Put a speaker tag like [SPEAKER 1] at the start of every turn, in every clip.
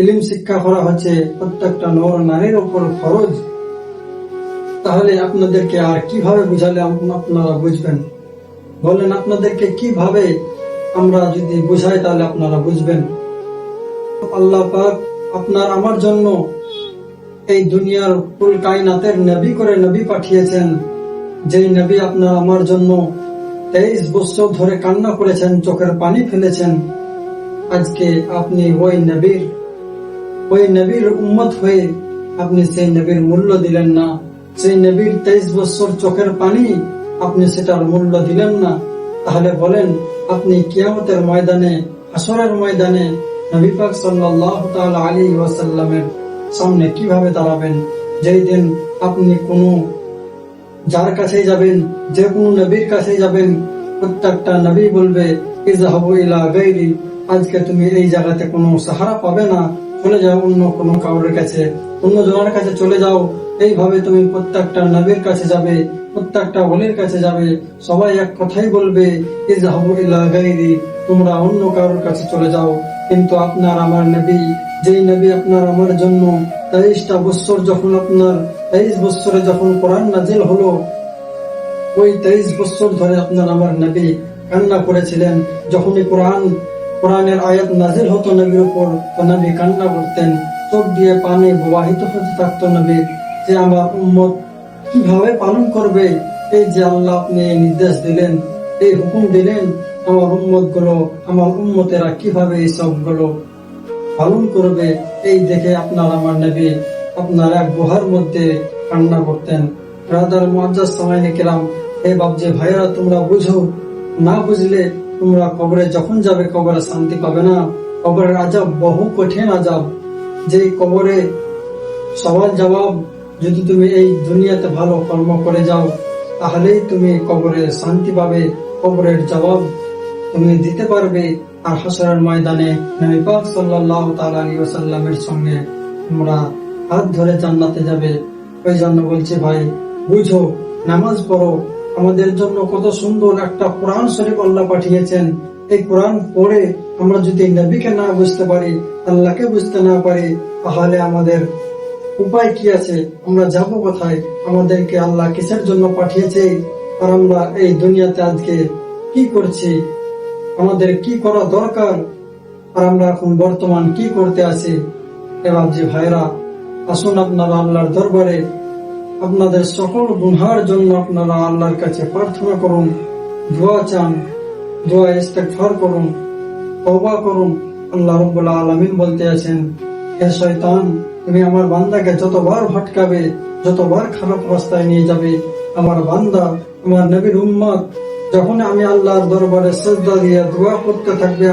[SPEAKER 1] ইলম শিক্ষা করা হচ্ছে প্রত্যেকটা নর নারীর উপর ফরজ, তাহলে আপনাদেরকে আর কিভাবে বুঝালে আপনারা বুঝবেন? বলেন, আপনাদেরকে কিভাবে আমরা যদি বুঝাই তাহলে আপনারা বুঝবেন? আল্লাহ পাক আপনার আমার জন্য এই দুনিয়ার কুল কায়নাতের নবী করে নবী পাঠিয়েছেন, যেই নবী আপনার আমার জন্য 23 বছর ধরে কান্না করেছেন, চোখের পানি ফেলেছেন। আজকে আপনি ওই নবীর উম্মত হয়ে আপনি সেই নবীর মূল্য দিলেন না। সেই নবীর 23 বছর চোখের পানি আপনি সেটার মূল্য দিলেন না। তাহলে বলেন, আপনি কিয়ামতের ময়দানে, হাসরের ময়দানে নবী পাক সাল্লাল্লাহু তাআলা আলাইহি ওয়াসাল্লামের সামনে কিভাবে দাঁড়াবেন? যেই দিন আপনি যার কাছে যাবেন, যে কোনো নবীর কাছে যাবেন, প্রত্যেকটা নবী বলবে ইযহাবু ইলা গায়রি, আজকে তুমি এই জায়গাতে কোনো সাহারা পাবে না, চলে যাও অন্য কোনো কাউরের কাছে, অন্য জনের কাছে চলে যাও। এইভাবে তুমি প্রত্যেকটা নবীর কাছে যাবে, প্রত্যেকটা ওলির কাছে যাবে, সবাই এক কথাই বলবে ইযহাবু ইলা গায়রি, তোমরা অন্য কারোর কাছে চলে যাও। কিন্তু আপনার আমার নবী, যেই নবী আপনার আমার জন্য 23টা বছর, যখন আপনার 23 বছরে যখন কোরআন নাজিল হলো, ওই 23 বছর ধরে আপনার আমার নবী কান্না করেছিলেন। যখনই কোরআনের আয়াত নাজিল হতো নবীর উপর, তো নবী কান্না করতেন, চোখ দিয়ে পানি প্রবাহিত হতে থাকতো নবীর, যে আমার উম্মত কিভাবে পালন করবে এই যে আল্লাহ আপনি নির্দেশ দিলেন, এই হুকুম দিলেন, আমার উম্মতেরা কিভাবে এই সবগুলো পালন করবে। এই দেখে আপনার আমার নবী আপনার এক গুহার মধ্যে কান্না করতেন। ব্রাদার মুআজ্জাজ সামাইনে কেরাম, হে বাপজি ভাইরা, তোমরা বুঝো, না বুঝলে তোমরা কবরে যখন যাবে, কবরে শান্তি পাবে না। কবরের আযাব বহু কঠিন আযাব, যে কবরে সওয়াল জবাব যদি তুমি এই দুনিয়াতে ভালো কর্ম করে যাও, তাহলেই তুমি কবরে শান্তি পাবে, কবরের জবাব তুমি দিতে পারবে। আর হাসরের ময়দানে নবী পাক সাল্লাল্লাহু তাআলা আলাইহি ওয়াসাল্লামের সঙ্গে তোমরা হাত ধরে জান্নাতে যাবে। ওই জন্য বলছি ভাই, বুঝো, নামাজ পড়ো। আমাদের জন্য কত সুন্দর একটা কোরআন শরীফ আল্লাহ পাঠিয়েছেন। এই কোরআন পড়ে আমরা যদি নবীকে না বুঝতে পারি, আল্লাহকে বুঝতে না পারি, তাহলে আমাদের উপায় কি আছে? আমরা যাব কোথায়? আমাদেরকে আল্লাহ কিসের জন্য পাঠিয়েছে? আর আমরা এই দুনিয়াতে আজকে কি করছি? আমাদের কি করা দরকার? আর আমরা এখন বর্তমান কি করতে আছি? এবার যে ভাইরা, আসুন আপনারা আল্লাহর দরবারে আপনাদের সকল গুনাহের জন্য আপনারা আল্লাহর কাছে প্রার্থনা করুন, দোয়া চান, দোয়া ইস্তেগফার করুন, তওবা করুন। আল্লাহ রাব্বুল আলামিন বলতে আছেন, হে শয়তান, তুমি আমার বান্দাকে যতবার ভটকাবে, যতবার খারাপ রাস্তায় নিয়ে যাবে, আমার বান্দা, আমার নবীর উম্মত যখন আমি আল্লাহর দরবারে সিজদা দিয়ে দোয়া করতে থাকবে,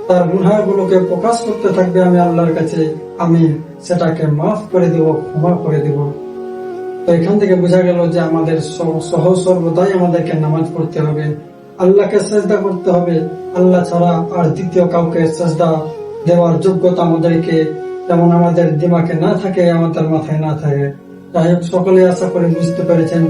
[SPEAKER 1] তার গুনাহগুলোকে প্রকাশ করতে থাকবে আমি আল্লাহর কাছে, আমি সেটাকে মাফ করে দেব, ক্ষমা করে দেব। তো এখান থেকে বোঝা গেল যে আমাদের সর্বদাই আমাদেরকে নামাজ পড়তে হবে, আল্লাহকে সিজদা করতে হবে। আল্লাহ ছাড়া আর দ্বিতীয় কাউকে সিজদা দেওয়ার যোগ্যতা আমাদেরকে যেমন আমাদের দিমাগে না থাকে, আমাদের মাথায় না থাকে। যাই হোক, সকলে আশা করে বুঝতে পেরেছেন।